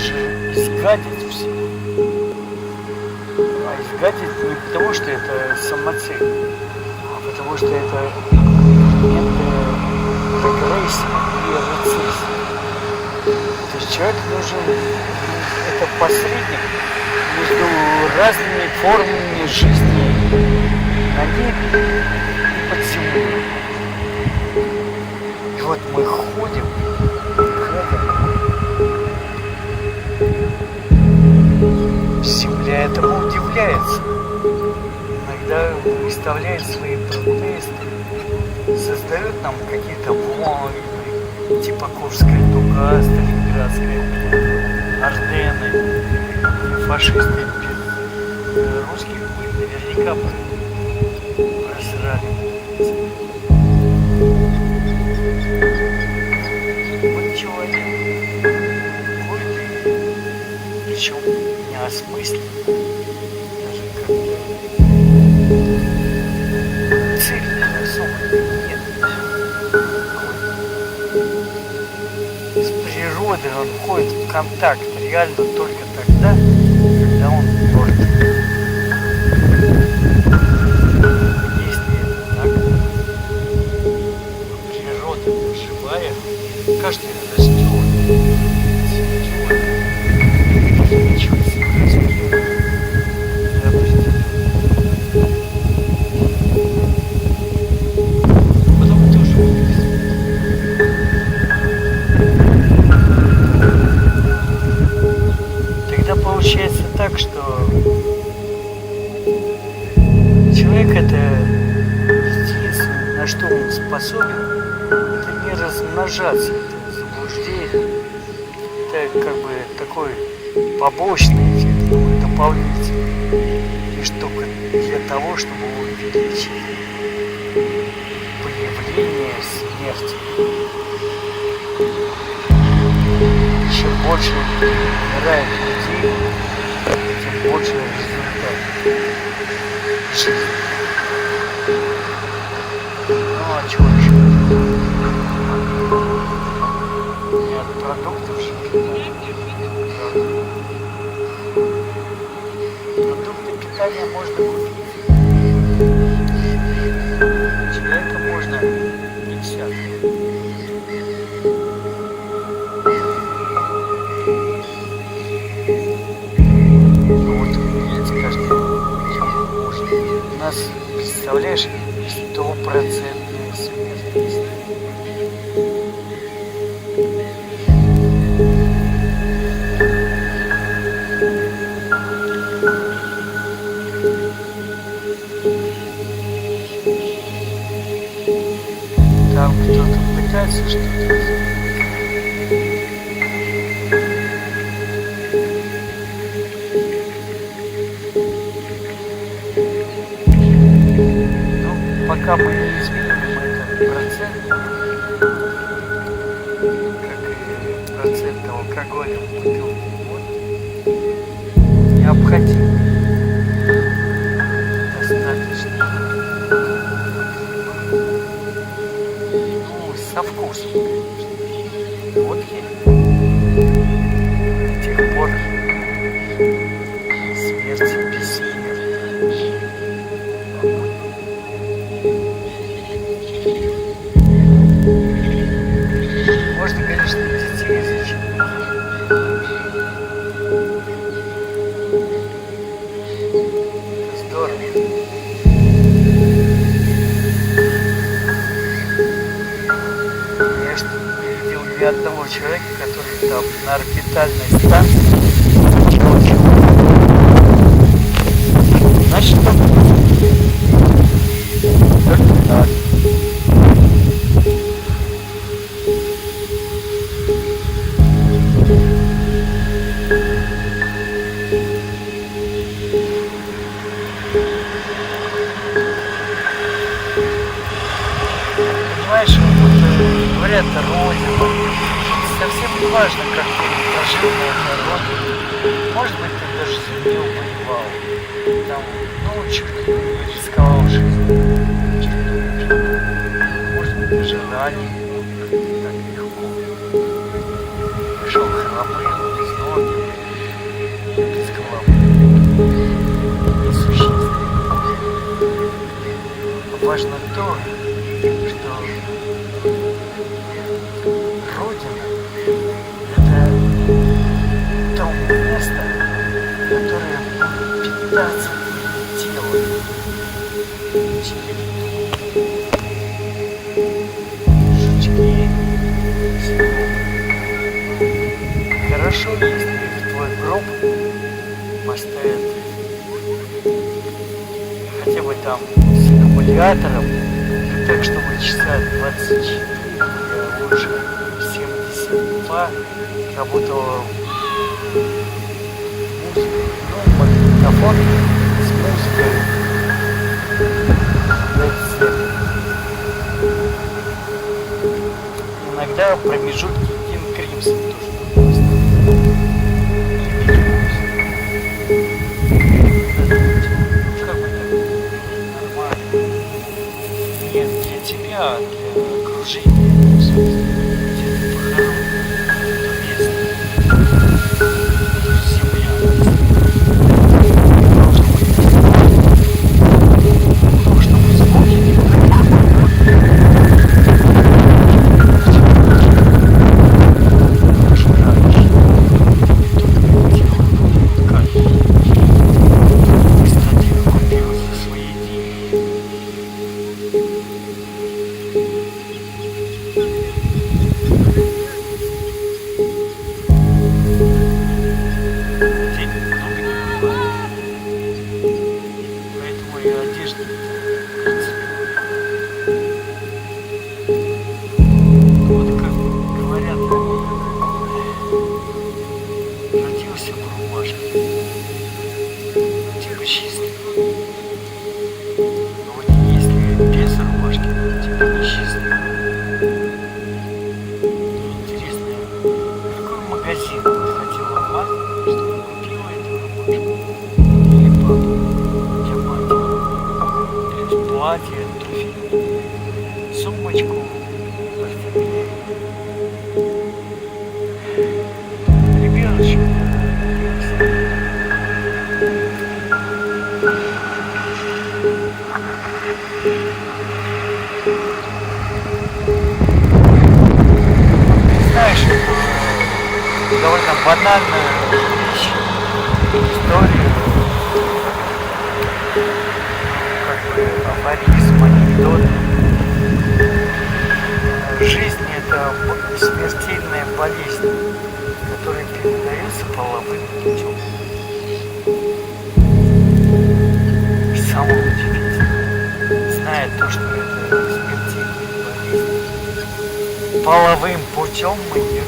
же изгадить все. А изгадить не потому, что это самоцель, а потому что это элемент регрессии и рецессии. То есть человек нужен, это посредник между разными формами жизни на небе и под землей. И вот мы ходим к этому. Земля этому удивляется. Иногда выставляет свои протесты, создает нам какие-то войны, типа Курская дуга, Сталинградская, Ордены, и фашисты русских наверняка просрали. Вот человек ходит, причем неосмысленно, даже как-то цели особо нет. С природой он входит в контакт реально только тогда, когда он мертв. Если это так, природа живая, каждый растет, цветет, ничего себе растет. Потом тоже будет. Тогда получается так, что человек это единственное, на что он способен, это не размножаться, это заблуждение. Это как бы такой побочный эффект, дополнительный, лишь только для того, чтобы увеличить появление смерти. Чем больше умирает людей, тем больше результат жизни. Ну а чего еще? Не от продуктов же питания. Продукты питания можно купить. Человека можно 50. У нас, представляешь, 100% смертность. Там кто-то пытается что-то сделать. Пока мы не изменим этот процент, как и процент алкоголя в бутылке водки, необходимо достаточно, ну, со вкусом, конечно, водки, до тех пор смерти бессмертна. Можно, конечно, детей изучить. Это здорово. Я что не видел ни одного человека, который там на орбитальной станции ночью. Значит, только так. Понимаешь, вот, говорят, родина. Совсем не важно, как ты прожил на этой родине. Может быть, ты даже за нее воевал. Там, ну, что-то рисковал жизнью. Может быть, даже ранее. Так легко. Пришел хромым, без ноги. важно то, что Родина — это то место, которое будет питаться телом, жучки, хорошо, если в твой гроб поставят хотя бы там с аккумулятором, так чтобы часа 24, лучше 72 работала музыка, ну, магнитофон с музыкой. Иногда промежутки King Crimson тоже. Как бы так нормально. Нет, для тебя, а для окружения. Где-то похоронен, то место. Земля. Ну, чтобы звуки не сумочку, ребеночек. Знаешь, довольно банальная вещь, история, как бы афоризм, анекдот. Жизнь — это смертельная болезнь, которая передается половым путем. Самое удивительное, зная то, что это смертельная болезнь, половым путем мы ее